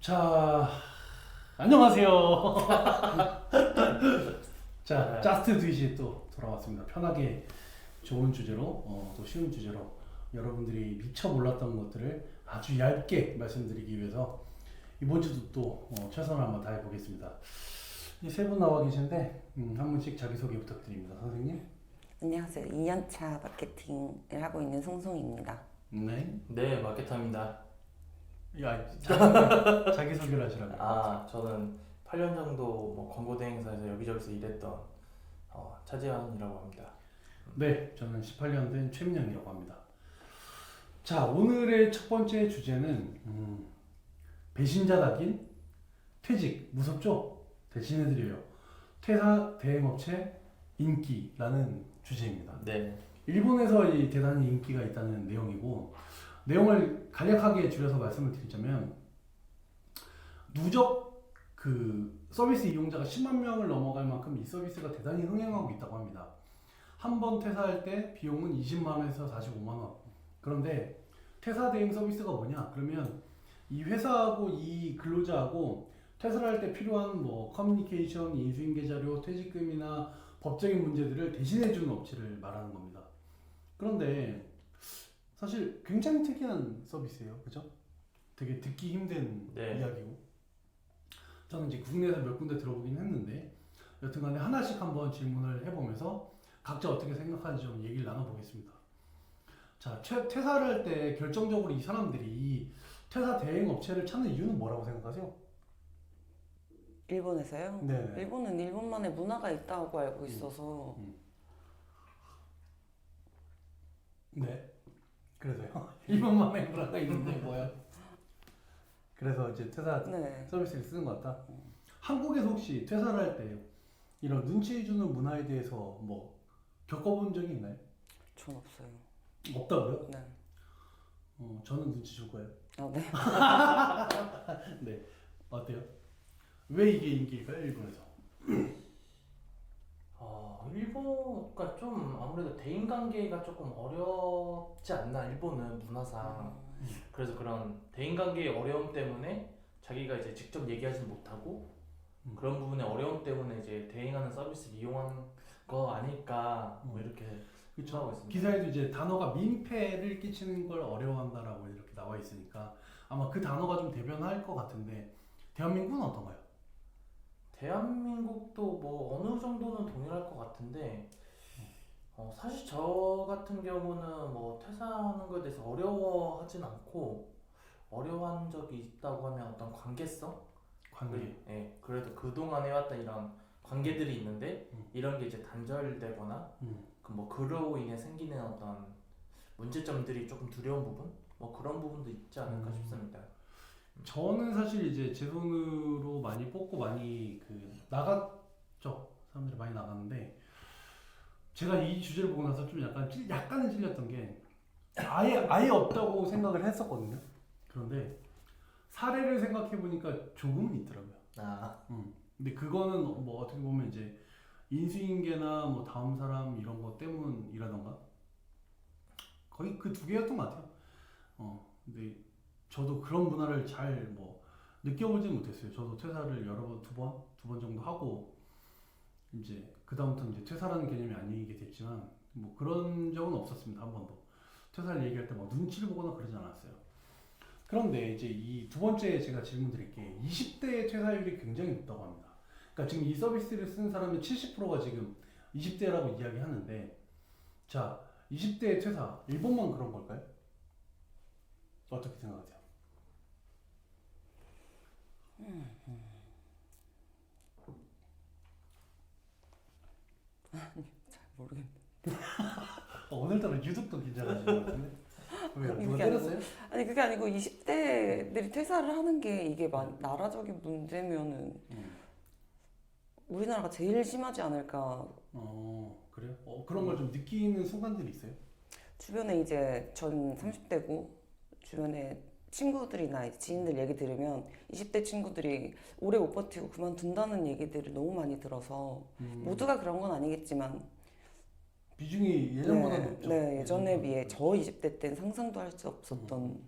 자, 안녕하세요. 자, 자스트 두이시 또 돌아왔습니다. 편하게 좋은 주제로, 또 쉬운 주제로 여러분들이 미처 몰랐던 것들을 아주 얇게 말씀드리기 위해서 이번 주도 또 최선을 한번 다해 보겠습니다. 이 세 분 나와 계신데 한 분씩 자기소개 부탁드립니다. 선생님. 안녕하세요. 2년차 마케팅을 하고 있는 송송입니다. 네. 네, 마케터입니다. 야, 자기소개를 하시라고요. 저는 8년 정도 뭐 광고 대행사에서 여기저기서 일했던 차재현이라고 합니다. 네, 저는 18년 된 최민영이라고 합니다. 자, 오늘의 첫 번째 주제는 배신자답긴 퇴직 무섭죠? 대신해드려요. 퇴사 대행업체 인기라는 주제입니다. 네. 일본에서 이 대단히 인기가 있다는 내용이고, 내용을 간략하게 줄여서 말씀을 드리자면 누적 그 서비스 이용자가 10만 명을 넘어갈 만큼 이 서비스가 대단히 흥행하고 있다고 합니다. 한 번 퇴사할 때 비용은 20만 원에서 45만 원. 그런데 퇴사 대행 서비스가 뭐냐? 그러면 이 회사하고 이 근로자하고 퇴사를 할 때 필요한 뭐 커뮤니케이션, 인수인계 자료, 퇴직금이나 법적인 문제들을 대신해주는 업체를 말하는 겁니다. 그런데 사실 굉장히 특이한 서비스예요, 그죠? 되게 듣기 힘든 네. 이야기고, 저는 이제 국내에서 몇 군데 들어보긴 했는데 여튼간에 하나씩 한번 질문을 해보면서 각자 어떻게 생각하는지 좀 얘기를 나눠보겠습니다. 자, 퇴사를 할 때 결정적으로 이 사람들이 이 퇴사 대행 업체를 찾는 이유는 뭐라고 생각하세요? 일본에서요? 네. 일본은 일본만의 문화가 있다고 알고 있어서 네. 그래서요? 일본만의 문화가 있는데 뭐야? 그래서 이제 퇴사 네. 서비스를 쓰는 것 같다. 한국에서 혹시 퇴사를 할 때 이런 눈치 주는 문화에 대해서 뭐 겪어본 적이 있나요? 전 없어요. 없다고요? 네. 저는 눈치 줄 거예요. 아, 네. 네. 어때요? 왜 이게 인기일까요, 일본에서? 일본가 좀 아무래도 대인관계가 조금 어렵지 않나, 일본은 문화상. 그래서 그런 대인관계의 어려움 때문에 자기가 이제 직접 얘기하지 못하고 그런 부분의 어려움 때문에 이제 대행하는 서비스를 이용하는 거 아닐까, 뭐 이렇게 그렇죠. 생각하고 있습니다. 기사에도 이제 단어가 민폐를 끼치는 걸 어려워한다라고 이렇게 나와 있으니까 아마 그 단어가 좀 대변할 것 같은데, 대한민국은 어떤가요? 대한민국도 뭐 어느 정도는 동일할 것 같은데, 사실 저 같은 경우는 뭐 퇴사하는 거에 대해서 어려워하진 않고, 어려워한 적이 있다고 하면 어떤 관계성? 관계. 예, 그래도 그동안 해왔던 이런 관계들이 있는데 이런 게 이제 단절되거나 그 뭐 그로 인해 생기는 어떤 문제점들이 조금 두려운 부분? 뭐 그런 부분도 있지 않을까 싶습니다. 저는 사실 이제 제 돈으로 많이 뽑고 많이 그 나갔죠. 사람들이 많이 나갔는데, 제가 이 주제를 보고 나서 좀 약간은 찔렸던 게, 아예 없다고 생각을 했었거든요. 그런데 사례를 생각해 보니까 조금은 있더라고요. 근데 그거는 뭐 어떻게 보면 이제 인수인계나 뭐 다음 사람 이런 거 때문이라던가 거의 그 두 개였던 것 같아요. 근데 저도 그런 문화를 잘 뭐 느껴보진 못했어요. 저도 퇴사를 여러 번, 두 번 정도 하고 이제 그 다음부터는 이제 퇴사라는 개념이 아니게 됐지만 뭐 그런 적은 없었습니다. 한 번도 퇴사를 얘기할 때 막 눈치를 보거나 그러지 않았어요. 그런데 이제 이 두 번째 제가 질문 드릴게, 20대의 퇴사율이 굉장히 높다고 합니다. 그러니까 지금 이 서비스를 쓰는 사람의 70%가 지금 20대라고 이야기하는데, 자, 20대의 퇴사, 일본만 그런 걸까요? 어떻게 생각하세요? 잘 모르겠네. 오늘따라 유독 더 긴장하시는 것 같은데? 왜요? 누가 그게 때렸어요? 아니 그게 아니고 20대들이 퇴사를 하는 게 이게 나라적인 문제면은 우리나라가 제일 심하지 않을까. 그래요? 그런 걸 좀 느끼는 순간들이 있어요? 주변에 이제 전 30대고 주변에 친구들이나 이제 지인들 얘기 들으면 20대 친구들이 오래 못 버티고 그만둔다는 얘기들을 너무 많이 들어서 모두가 그런 건 아니겠지만 비중이 예전보다 네, 높죠? 네, 예전에 예전보다 비해 높죠. 저 20대 때는 상상도 할 수 없었던.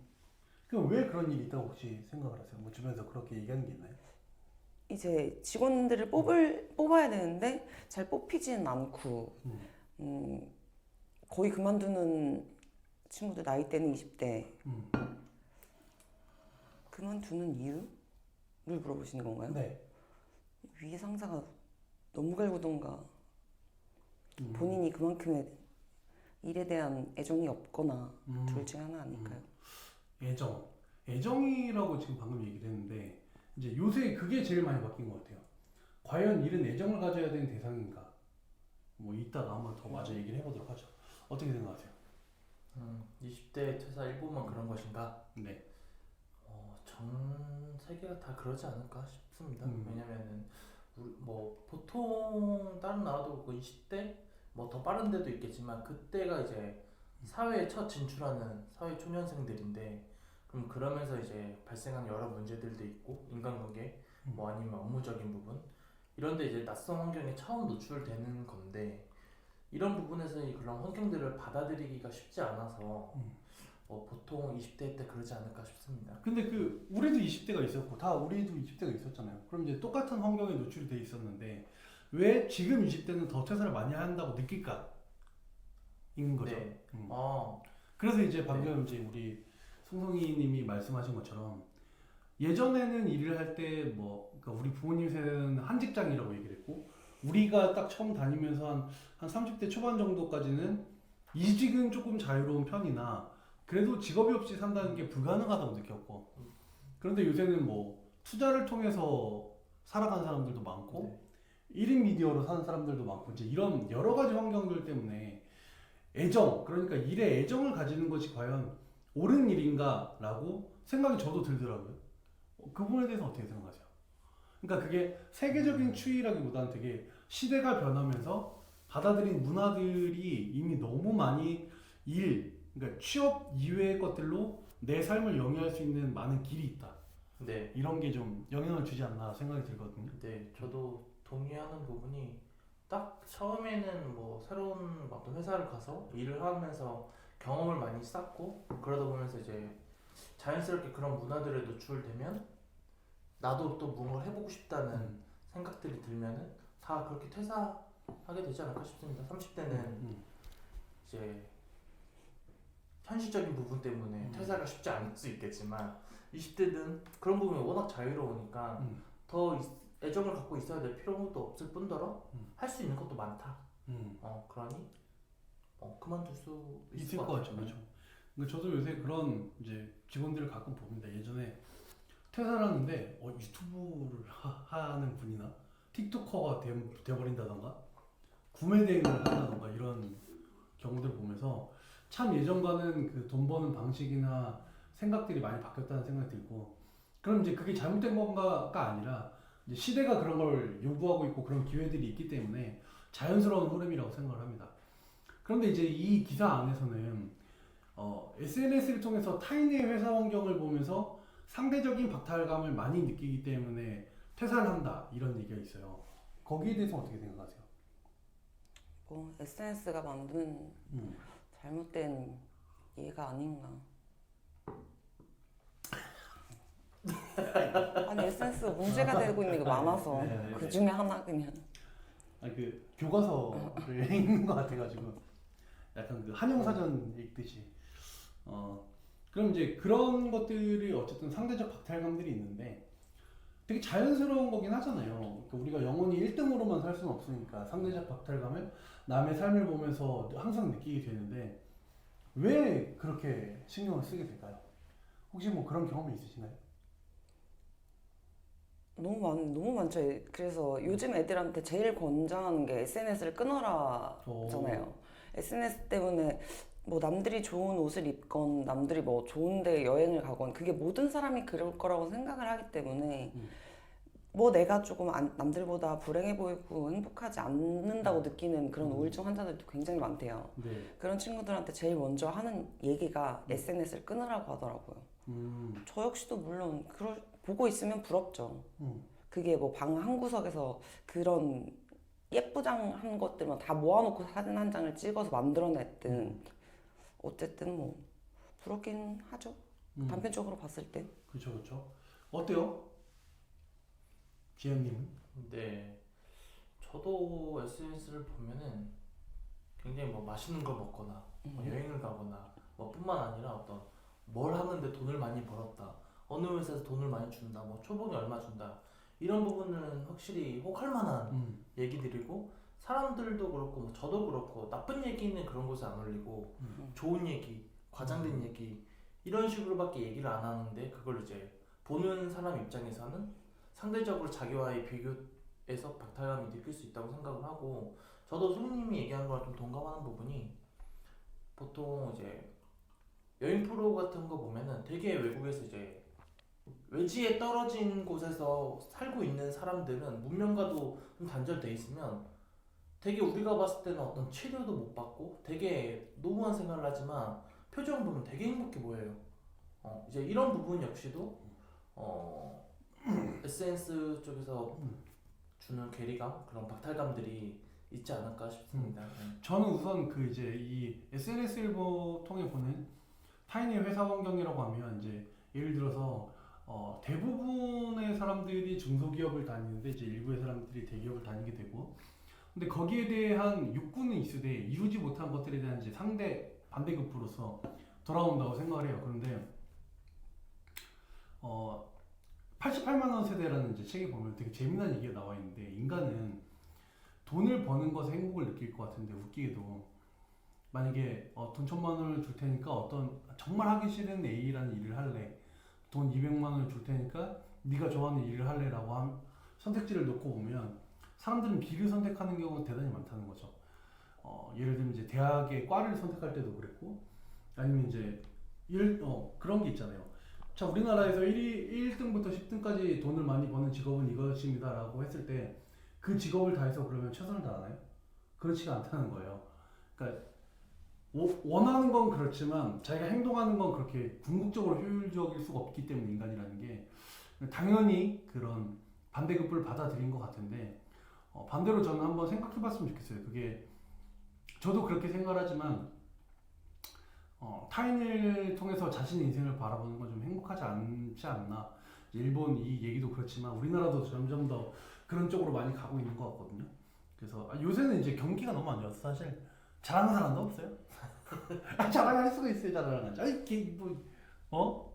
그럼 왜 그런 일이 있다고 혹시 생각을 하세요? 뭐 주변에서 그렇게 얘기하는 게 있나요? 이제 직원들을 뽑아야 되는데 잘 뽑히지는 않고 거의 그만두는 친구들 나이대는 20대. 그만두는 이유를 물어보시는 건가요? 네. 위에 상사가 너무 갈구던가 본인이 그만큼의 일에 대한 애정이 없거나 둘 중에 하나 아닐까요? 애정이라고 지금 방금 얘기를 했는데 이제 요새 그게 제일 많이 바뀐 것 같아요. 과연 일은 애정을 가져야 되는 대상인가? 뭐 이따가 한번 더 마저 얘기를 해보도록 하죠. 어떻게 생각하세요? 20대 퇴사 일부만 그런 것인가? 네. 전 세계가 다 그러지 않을까 싶습니다. 음. 왜냐면은 뭐 보통 다른 나라도 그 20대 뭐 더 빠른 데도 있겠지만 그때가 이제 사회에 첫 진출하는 사회 초년생들인데 그럼 그러면서 이제 발생한 여러 문제들도 있고 인간관계 뭐 아니면 업무적인 부분 이런데 이제 낯선 환경에 처음 노출되는 건데 이런 부분에서 그런 환경들을 받아들이기가 쉽지 않아서 보통 20대 때 그러지 않을까 싶습니다. 근데 그 우리도 20대가 있었고 다 우리도 20대가 있었잖아요. 그럼 이제 똑같은 환경에 노출이 돼 있었는데 왜 지금 20대는 더 퇴사를 많이 한다고 느낄까? 인 거죠. 네. 그래서 이제 방금 이제 우리 송송이님이 말씀하신 것처럼 예전에는 일을 할 때 뭐 그러니까 우리 부모님 세대는 한 직장이라고 얘기를 했고 우리가 딱 처음 다니면서 한 30대 초반 정도까지는 이직은 조금 자유로운 편이나 그래도 직업이 없이 산다는 게 불가능하다고 느꼈고 그런데 요새는 뭐 투자를 통해서 살아가는 사람들도 많고 1인 미디어로 사는 사람들도 많고 이제 이런 여러 가지 환경들 때문에 그러니까 일에 애정을 가지는 것이 과연 옳은 일인가라고 생각이 저도 들더라고요. 그 부분에 대해서 어떻게 생각하세요? 그러니까 그게 세계적인 추이라기보다는 되게 시대가 변하면서 받아들인 문화들이 이미 너무 많이 그러니까 취업 이외의 것들로 내 삶을 영위할 수 있는 많은 길이 있다. 네. 이런 게 좀 영향을 주지 않나 생각이 들거든요. 네, 저도 동의하는 부분이 딱 처음에는 뭐 새로운 어떤 회사를 가서 일을 하면서 경험을 많이 쌓고 그러다 보면서 이제 자연스럽게 그런 문화들에 노출되면 나도 또 뭔가를 해보고 싶다는 생각들이 들면은 다 그렇게 퇴사하게 되지 않을까 싶습니다. 30대는 이제 현실적인 부분 때문에 퇴사가 쉽지 않을 수 있겠지만 20대는 그런 부분이 워낙 자유로우니까 더 애정을 갖고 있어야 될 필요도 없을 뿐더러 할 수 있는 것도 많다. 그러니 그만둘 수 있을 것 같죠, 그렇죠. 그러니까 저도 요새 그런 이제 직원들을 가끔 봅니다. 예전에 퇴사를 하는데 유튜브를 하는 분이나 틱토커가 되어버린다던가 구매 대행을 한다던가 이런 경우들을 보면서 참 예전과는 그 돈 버는 방식이나 생각들이 많이 바뀌었다는 생각이 들고 그럼 이제 그게 잘못된 건가가 아니라 이제 시대가 그런 걸 요구하고 있고 그런 기회들이 있기 때문에 자연스러운 흐름이라고 생각을 합니다. 그런데 이제 이 기사 안에서는 SNS를 통해서 타인의 회사 환경을 보면서 상대적인 박탈감을 많이 느끼기 때문에 퇴사를 한다 이런 얘기가 있어요. 거기에 대해서 어떻게 생각하세요? 뭐 SNS가 만든 잘못된 이해가 아닌가. 아니 SNS가 문제가 되고 있는 게 많아서 그 중에 하나 그냥. 그 교과서를 읽는 것 같아가지고 약간 그 한영사전 읽듯이. 그럼 이제 그런 것들이 어쨌든 상대적 박탈감들이 있는데 되게 자연스러운 거긴 하잖아요. 그러니까 우리가 영원히 1등으로만 살 수는 없으니까 상대적 박탈감을 남의 삶을 보면서 항상 느끼게 되는데 왜 그렇게 신경을 쓰게 될까요? 혹시 뭐 그런 경험이 있으시나요? 너무 많죠. 그래서 요즘 애들한테 제일 권장하는 게 SNS를 끊어라잖아요. SNS 때문에 뭐 남들이 좋은 옷을 입건 남들이 뭐 좋은데 여행을 가건 그게 모든 사람이 그럴 거라고 생각을 하기 때문에 뭐 내가 조금 남들보다 불행해 보이고 행복하지 않는다고 느끼는 그런 우울증 환자들도 굉장히 많대요. 네. 그런 친구들한테 제일 먼저 하는 얘기가 SNS를 끊으라고 하더라고요. 저 역시도 물론 보고 있으면 부럽죠. 그게 뭐 방 한 구석에서 그런 예쁘장한 것들만 다 모아놓고 사진 한 장을 찍어서 만들어냈든 어쨌든 뭐 부럽긴 하죠. 단편적으로 봤을 때. 그렇죠, 그렇죠. 어때요, 지현님은? 근데 저도 SNS를 보면은 굉장히 뭐 맛있는 걸 먹거나 뭐 여행을 가거나 뭐 뿐만 아니라 어떤 뭘 하는데 돈을 많이 벌었다, 어느 회사에서 돈을 많이 준다, 뭐 초봉이 얼마 준다, 이런 부분은 확실히 혹할 만한 얘기들이고, 사람들도 그렇고 뭐 저도 그렇고 나쁜 얘기는 그런 곳에 안 올리고 좋은 얘기, 과장된 얘기 이런 식으로밖에 얘기를 안 하는데, 그걸 이제 보는 사람 입장에서는 상대적으로 자기와의 비교에서 박탈감이 느낄 수 있다고 생각을 하고, 저도 손님이 얘기한 거랑 좀 동감하는 부분이, 보통 이제 여행 프로 같은 거 보면은 되게 외국에서 이제 외지에 떨어진 곳에서 살고 있는 사람들은 문명과도 좀 단절돼 있으면 되게 우리가 봤을 때는 어떤 치료도 못 받고 되게 노무한 생활을 하지만 표정 보면 되게 행복해 보여요. 이제 이런 부분 역시도 SNS 쪽에서 주는 괴리감, 그런 박탈감들이 있지 않을까 싶습니다. 저는 우선 그 이제 이 SNS를 통해 보는 타인의 회사 환경이라고 하면 이제 예를 들어서 대부분의 사람들이 중소기업을 다니는데 이제 일부의 사람들이 대기업을 다니게 되고, 근데 거기에 대한 욕구는 있으되 이루지 못한 것들에 대한 이제 상대 반대급부로서 돌아온다고 생각을 해요. 그런데 88만 원 세대라는 이제 책에 보면 되게 재미난 얘기가 나와 있는데, 인간은 돈을 버는 것에 행복을 느낄 것 같은데, 웃기게도 만약에 돈 1,000만 원을 줄 테니까 어떤 정말 하기 싫은 A라는 일을 할래, 돈 200만 원을 줄 테니까 네가 좋아하는 일을 할래라고 선택지를 놓고 보면 사람들은 B를 선택하는 경우가 대단히 많다는 거죠. 예를 들면 이제 대학의 과를 선택할 때도 그랬고, 아니면 이제 그런 게 있잖아요. 자, 우리나라에서 1등부터 10등까지 돈을 많이 버는 직업은 이것입니다라고 했을 때 그 직업을 다해서 그러면 최선을 다하나요? 그렇지가 않다는 거예요. 그러니까 원하는 건 그렇지만 자기가 행동하는 건 그렇게 궁극적으로 효율적일 수가 없기 때문에, 인간이라는 게 당연히 그런 반대급부를 받아들인 것 같은데, 반대로 저는 한번 생각해 봤으면 좋겠어요. 그게 저도 그렇게 생각하지만 타인을 통해서 자신의 인생을 바라보는 건 좀 행복하지 않지 않나. 일본 이 얘기도 그렇지만 우리나라도 점점 더 그런 쪽으로 많이 가고 있는 것 같거든요. 그래서 요새는 이제 경기가 너무 안 좋아서 사실 잘하는 사람도 없어요. 자랑할 수가 있어요, 자랑하지. 아니,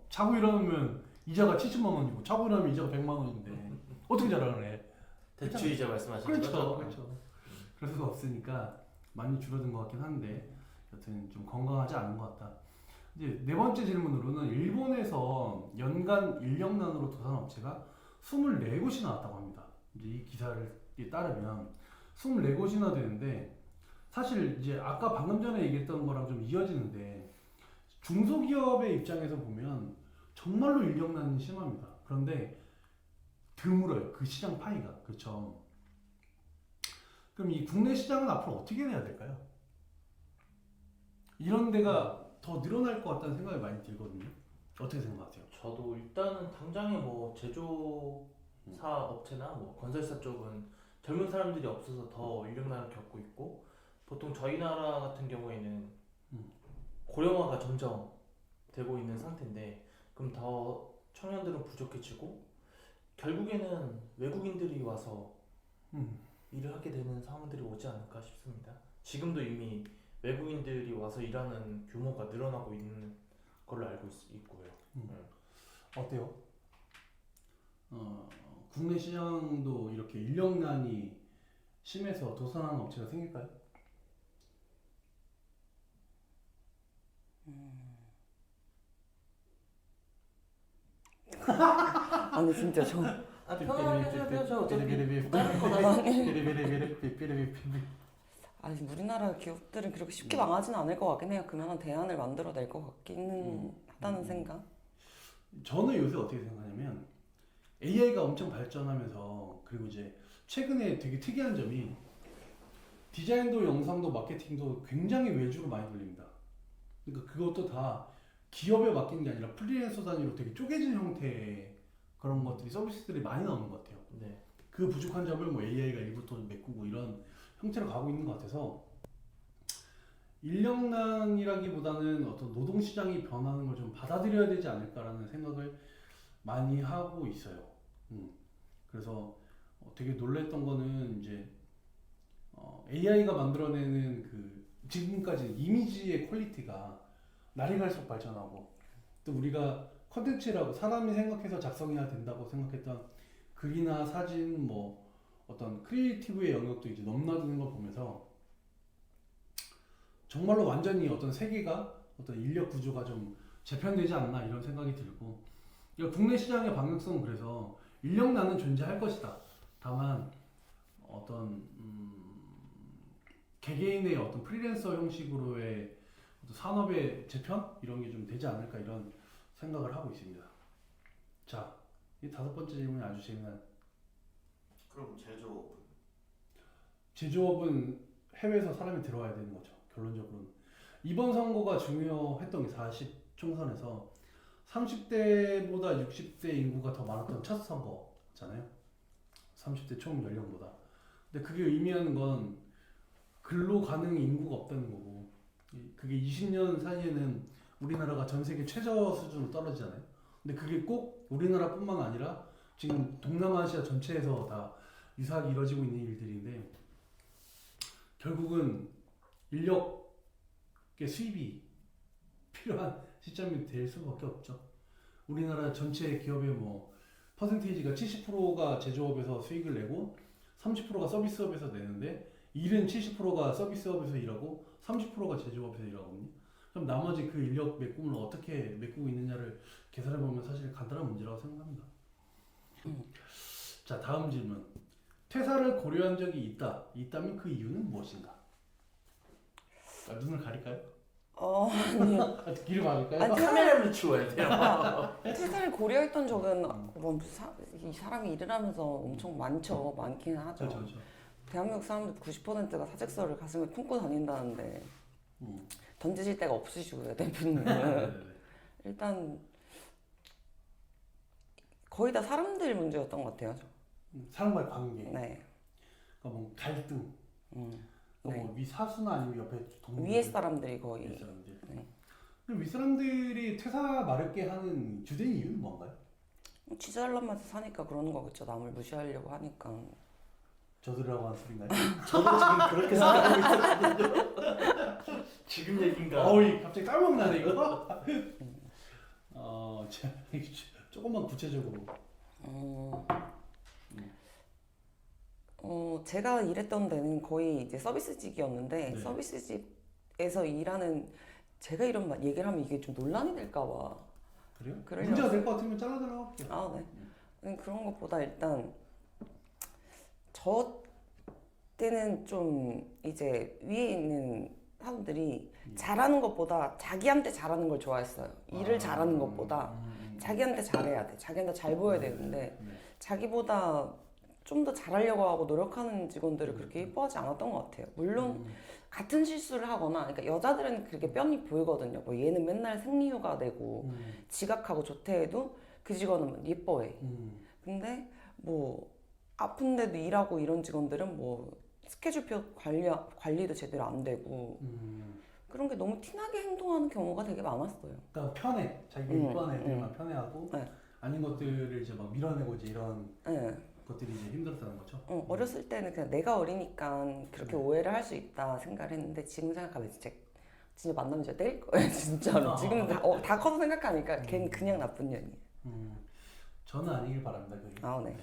자고 일어나면 이자가 70만 원이고 자고 일어나면 이자가 100만 원인데 어떻게 자랑을 해? 대출이자 말씀하시는 그렇죠, 거죠? 그렇죠. 그럴 수가 없으니까 많이 줄어든 것 같긴 한데, 여튼 좀 건강하지 않은 것 같다. 이제 네 번째 질문으로는, 일본에서 연간 인력난으로 도산 업체가 24곳이 나왔다고 합니다. 이제 이 기사에 따르면 24곳이나 되는데, 사실 이제 아까 방금 전에 얘기했던 거랑 좀 이어지는데, 중소기업의 입장에서 보면 정말로 인력난이 심합니다. 그런데 드물어요, 그 시장 파이가. 그렇죠. 그럼 이 국내 시장은 앞으로 어떻게 해야 될까요? 이런 데가 더 늘어날 것 같다는 생각이 많이 들거든요. 어떻게 생각하세요? 저도 일단은 당장에 뭐 제조사 업체나 뭐 건설사 쪽은 젊은 사람들이 없어서 더 인력난을 겪고 있고, 보통 저희 나라 같은 경우에는 고령화가 점점 되고 있는 상태인데, 그럼 더 청년들은 부족해지고 결국에는 외국인들이 와서 일을 하게 되는 상황들이 오지 않을까 싶습니다. 지금도 이미 외국인들이 와서 일하는 규모가 늘어나고 있는 걸로 알고 있고요. 어때요? 국내 시장도 이렇게 인력난이 심해서 도산하는 업체가 생길까요? 아니 진짜 저 편하게 해야죠. 어차피 다른 거나 아니 우리나라 기업들은 그렇게 쉽게 망하지는 않을 것 같긴 해요. 그만한 대안을 만들어낼 것 같기는 하다는 생각. 저는 요새 어떻게 생각하냐면, AI가 엄청 발전하면서, 그리고 이제 최근에 되게 특이한 점이, 디자인도 영상도 마케팅도 굉장히 외주로 많이 돌립니다. 그러니까 그것도 다 기업에 맡기는 게 아니라 프리랜서 단위로 되게 쪼개진 형태의 그런 것들이, 서비스들이 많이 나오는 것 같아요. 네. 그 부족한 점을 뭐 AI가 일부 또 메꾸고 이런 형태로 가고 있는 것 같아서, 인력난이라기보다는 어떤 노동시장이 변하는 걸 좀 받아들여야 되지 않을까라는 생각을 많이 하고 있어요. 그래서 되게 놀랬던 거는 이제 AI가 만들어내는 그 지금까지 이미지의 퀄리티가 날이 갈수록 발전하고 또 우리가 컨텐츠라고 사람이 생각해서 작성해야 된다고 생각했던 글이나 사진 뭐 어떤 크리에이티브의 영역도 이제 넘나드는 걸 보면서 정말로 완전히 어떤 세계가 어떤 인력 구조가 좀 재편되지 않나 이런 생각이 들고 그러니까 국내 시장의 방향성은 그래서 인력난은 존재할 것이다. 다만 어떤 개개인의 어떤 프리랜서 형식으로의 어떤 산업의 재편 이런 게 좀 되지 않을까 이런 생각을 하고 있습니다. 자, 이 다섯 번째 질문이 아주 재미난. 그럼 제조업은 해외에서 사람이 들어와야 되는 거죠. 결론적으로는 이번 선거가 중요했던 게 40 총선에서 30대보다 60대 인구가 더 많았던 첫 선거잖아요. 30대 총 연령보다. 근데 그게 의미하는 건 근로 가능 인구가 없다는 거고 그게 20년 사이에는 우리나라가 전 세계 최저 수준으로 떨어지잖아요. 근데 그게 꼭 우리나라뿐만 아니라 지금 동남아시아 전체에서 다 유사하게 이루어지고 있는 일들인데 결국은 인력의 수입이 필요한 시점이 될 수밖에 없죠. 우리나라 전체 기업의 뭐 퍼센테이지가 70%가 제조업에서 수익을 내고 30%가 서비스업에서 내는데 일은 70%가 서비스업에서 일하고 30%가 제조업에서 일하거든요. 그럼 나머지 그 인력 메꿈을 어떻게 메꾸고 있느냐를 계산해 보면 사실 간단한 문제라고 생각합니다. 자, 다음 질문. 퇴사를 고려한 적이 있다. 있다면 그 이유는 무엇인가? 눈을 가릴까요? 아니요. 귀를 막을까요? 아니, 카메라를 치워야 돼요. 퇴사를 고려했던 적은 이 사람이 일을 하면서 엄청 많죠. 많긴 하죠. 그렇죠. 대한민국 사람들 90%가 사직서를 가슴에 품고 다닌다는데 던지실 데가 없으시고요, 대부분은. 일단 거의 다 사람들 문제였던 것 같아요. 사람과의 관계. 네. 그러니까 뭐 갈등. 네. 뭐 위 사수나 아니면 옆에 동료. 위에 사람들이 거의. 위에 사람들. 네. 그럼 위 사람들이 퇴사 마렵게 하는 주된 이유는 뭔가요? 취잘난맛에 사니까 그러는 거겠죠. 남을 무시하려고 하니까. 저들이라고 하는 소린가요? 저도 지금 그렇게 생각하고 있었거든요. 지금 얘긴가? 어이 갑자기 까먹나네 이거. 조금만 구체적으로. 제가 일했던 데는 거의 이제 서비스직이었는데 네. 서비스직에서 일하는 제가 이런 얘기를 하면 이게 좀 논란이 될까봐. 그래요? 그러려고. 문제가 될 것 같으면 잘라달라고 할게요. 아, 네. 그런 것보다 일단 저 때는 좀 이제 위에 있는 사람들이 잘하는 것보다 자기한테 잘하는 걸 좋아했어요. 일을 잘하는 것보다 자기한테 잘해야 돼. 자기한테 잘 보여야 되는데 자기보다 좀 더 잘하려고 하고 노력하는 직원들을 그렇게 예뻐하지 않았던 것 같아요. 물론 같은 실수를 하거나, 그러니까 여자들은 그렇게 뻔히 보이거든요. 뭐 얘는 맨날 생리휴가 내고 지각하고 조퇴해도 그 직원은 예뻐해. 근데 뭐 아픈데도 일하고 이런 직원들은 뭐 스케줄표 관리도 제대로 안 되고 그런 게 너무 티나게 행동하는 경우가 되게 많았어요. 그러니까 편해. 자기가 이뻐하는 애들만 편해하고 네. 아닌 것들을 이제 막 밀어내고 이제 이런 네. 것들이 이제 힘들었다는 거죠. 어렸을 때는 그냥 내가 어리니까 그렇게 오해를 할 수 있다 생각을 했는데 지금 생각하면 진짜 만나면 진짜 때릴 거예요. 진짜로. 지금 다 커서 생각하니까 걔는 그냥 나쁜 년이에요. 저는 아니길 바랍니다. 그게. 아, 네.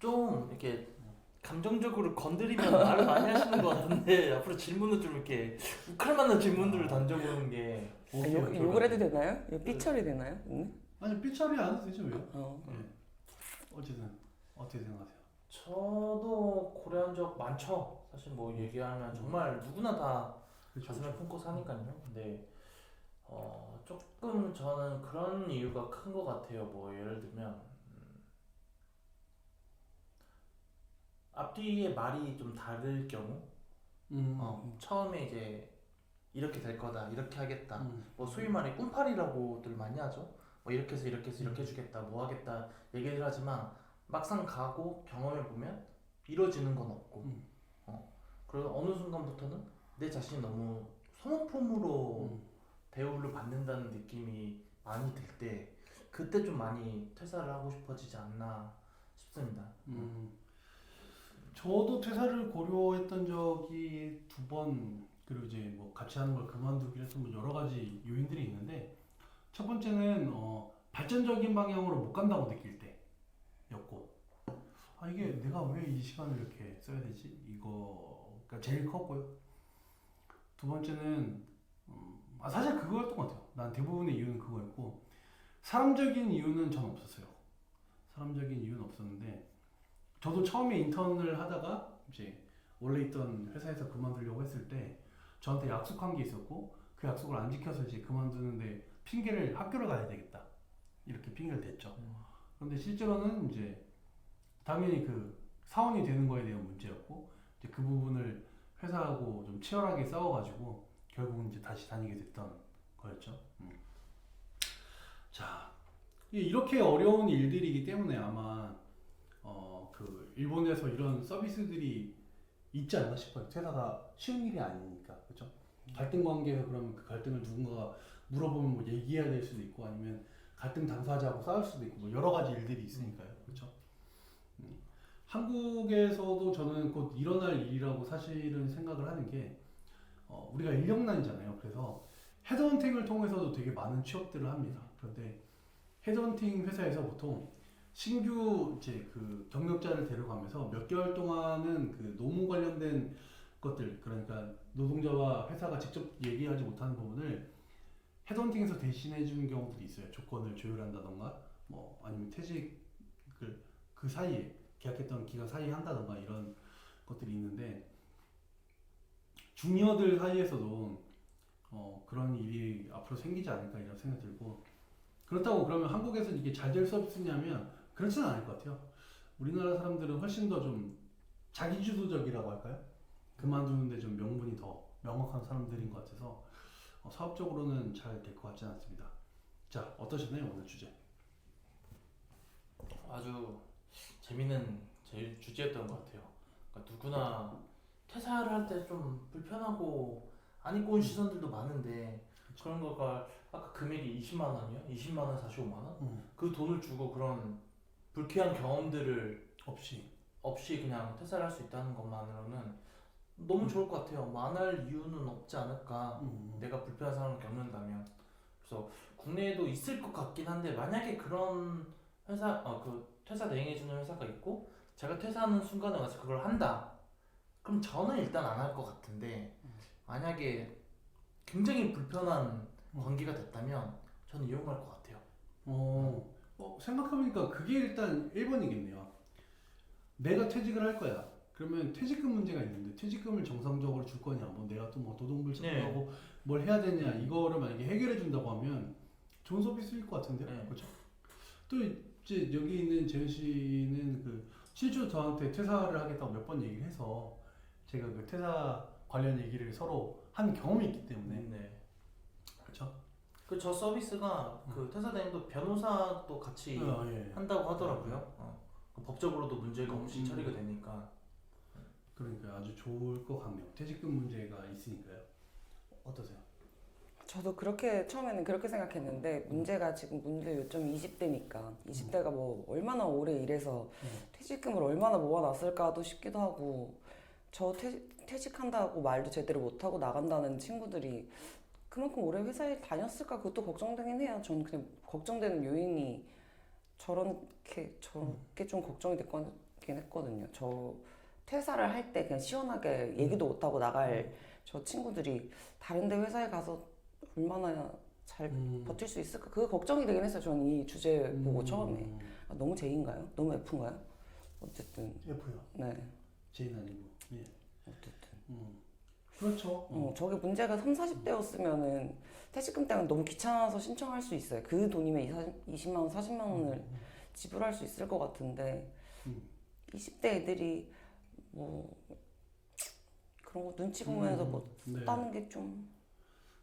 좀 이렇게 감정적으로 건드리면 말을 많이 하시는 것 같은데 앞으로 질문을 좀 이렇게 욱할 만한 질문들을 던져보는 게 욕을 해도 되나요? 이거 삐처리 되나요? 아니 삐처리 안 해도 되죠 왜요? 네. 어쨌든 어떻게 생각하세요? 저도 고려한 적 많죠. 사실 뭐 얘기하면 정말 누구나 다 그렇죠. 가슴에 품고 사니까요. 근데 조금 저는 그런 이유가 큰 것 같아요. 뭐 예를 들면 앞뒤의 말이 좀 다를 경우 처음에 이제 이렇게 될 거다, 이렇게 하겠다, 뭐 소위 말해 꿈팔이라고들 많이 하죠. 뭐 이렇게 해서 이렇게 해서 이렇게 해주겠다, 뭐 하겠다 얘기를 하지만 막상 가고 경험해 보면 이루어지는 건 없고 그리고 어느 순간부터는 내 자신이 너무 소모품으로 대우를 받는다는 느낌이 많이 들 때 그때 좀 많이 퇴사를 하고 싶어지지 않나 싶습니다. 저도 퇴사를 고려했던 적이 2번, 그리고 이제 뭐 같이 하는 걸 그만두기로 해서 뭐 여러 가지 요인들이 있는데, 첫 번째는 발전적인 방향으로 못 간다고 느낄 때였고, 아 이게 내가 왜 이 시간을 이렇게 써야 되지? 이거가 제일 컸고요. 2번째는 사실 그거였던 것 같아요. 난 대부분의 이유는 그거였고, 사람적인 이유는 전 없었어요. 사람적인 이유는 없었는데, 저도 처음에 인턴을 하다가 이제 원래 있던 회사에서 그만두려고 했을 때 저한테 약속한 게 있었고, 그 약속을 안 지켜서 이제 그만두는데 핑계를 학교를 가야 되겠다 이렇게 핑계를 댔죠. 그런데 실제로는 이제 당연히 그 사원이 되는 거에 대한 문제였고, 이제 그 부분을 회사하고 좀 치열하게 싸워가지고 결국은 이제 다시 다니게 됐던 거였죠. 자, 이렇게 어려운 일들이기 때문에 아마 그 일본에서 이런 서비스들이 있지 않나 싶어요. 퇴사가 쉬운 일이 아니니까, 그렇죠? 갈등 관계에서 그러면 그 갈등을 누군가가 물어보면 뭐 얘기해야 될 수도 있고, 아니면 갈등 당사자하고 싸울 수도 있고, 뭐 여러 가지 일들이 있으니까요, 그렇죠? 한국에서도 저는 곧 일어날 일이라고 사실은 생각을 하는 게, 우리가 인력난이잖아요. 그래서 헤드헌팅을 통해서도 되게 많은 취업들을 합니다. 그런데 헤드헌팅 회사에서 보통 신규 이제 그 경력자를 데려가면서 몇 개월 동안은 그 노무 관련된 것들, 그러니까 노동자와 회사가 직접 얘기하지 못하는 부분을 헤드헌팅에서 대신해 주는 경우들이 있어요. 조건을 조율한다던가, 뭐 아니면 퇴직을 그 사이에 계약했던 기간 사이에 한다던가 이런 것들이 있는데, 주니어들 사이에서도 그런 일이 앞으로 생기지 않을까 이런 생각이 들고, 그렇다고 그러면 한국에서 이게 잘 될 서비스냐면 그렇지는 않을 것 같아요. 우리나라 사람들은 훨씬 더 좀 자기주도적이라고 할까요? 그만두는데 좀 명분이 더 명확한 사람들인 것 같아서 사업적으로는 잘 될 것 같지는 않습니다. 자, 어떠셨나요 오늘 주제? 아주 재밌는 제일 주제였던 것 같아요. 그러니까 누구나 퇴사를 할 때 좀 불편하고 안 입고 온 시선들도 많은데, 그런 거가 아까 금액이 20만 원이요? 20만 원, 45만 원? 그 돈을 주고 그런 불쾌한 경험들을 없이 그냥 퇴사를 할 수 있다는 것만으로는 너무 좋을 것 같아요. 뭐 안 할 이유는 없지 않을까. 내가 불편한 상황을 겪는다면. 그래서 국내에도 있을 것 같긴 한데, 만약에 그런 회사, 그 퇴사 대행해주는 회사가 있고 제가 퇴사하는 순간에 와서 그걸 한다, 그럼 저는 일단 안 할 것 같은데, 만약에 굉장히 불편한 관계가 됐다면 저는 이용할 것 같아요. 생각해보니까 그게 일단 1번이겠네요. 내가 퇴직을 할 거야. 그러면 퇴직금 문제가 있는데 퇴직금을 정상적으로 줄 거냐, 뭐 내가 또 뭐 노동불체하고 뭘 해야 되냐, 이거를 만약에 해결해 준다고 하면 좋은 서비스일 것 같은데요. 그렇죠? 또 이제 여기 있는 재현 씨는 그 실제로 저한테 퇴사를 하겠다고 몇 번 얘기를 해서 제가 그 퇴사 관련 얘기를 서로 한 경험이 있기 때문에. 그렇죠? 그 저 서비스가 그 퇴사 대행도 변호사도 같이 한다고 하더라고요. 그 법적으로도 문제가 없이 처리가 되니까. 그러니까 아주 좋을 것 같네요. 퇴직금 문제가 있으니까요. 어떠세요? 저도 처음에는 그렇게 생각했는데, 문제가 지금 문제 요점이 20대니까 20대가 뭐 얼마나 오래 일해서 퇴직금을 얼마나 모아놨을까도 싶기도 하고, 저 퇴직한다고 말도 제대로 못하고 나간다는 친구들이 그만큼 오래 회사에 다녔을까, 그것도 걱정되긴 해요. 저는 그냥 걱정되는 요인이 저렇게 좀 걱정이 됐긴 했거든요. 저 퇴사를 할 때 그냥 시원하게 얘기도 못하고 나갈 저 친구들이 다른 데 회사에 가서 얼마나 잘 버틸 수 있을까, 그거 걱정이 되긴 했어요. 저는 이 주제 보고 처음에 너무 J인가요? 너무 F인가요? 어쨌든 F요. 네, J는 아니고. 예. 어쨌든 그렇죠. 저게 문제가 30, 40대였으면은 퇴직금 때문에 너무 귀찮아서 신청할 수 있어요. 그 돈이면 20만 원, 40만 원을 지불할 수 있을 것 같은데 20대 애들이 뭐 그런 거 눈치 보면서 뭐 따는 게 좀.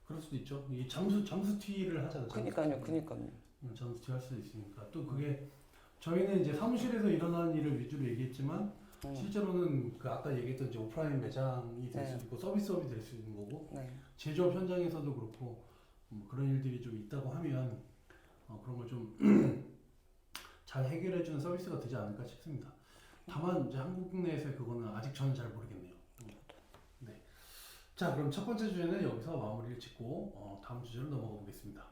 그럴 수도 있죠. 이게 잠수티를 하잖아요. 그니까요. 잠수티 할 수도 있으니까. 또 그게 저희는 이제 사무실에서 일어나는 일을 위주로 얘기했지만 실제로는 그 아까 얘기했던 이제 오프라인 매장이 될 네. 수도 있고 서비스업이 될 수 있는 거고 네. 제조업 현장에서도 그렇고 그런 일들이 좀 있다고 하면 그런 걸 좀 잘 해결해주는 서비스가 되지 않을까 싶습니다. 다만 이제 한국 내에서의 그거는 아직 저는 잘 모르겠네요. 네. 자, 그럼 첫 번째 주제는 여기서 마무리를 짓고 다음 주제로 넘어가 보겠습니다.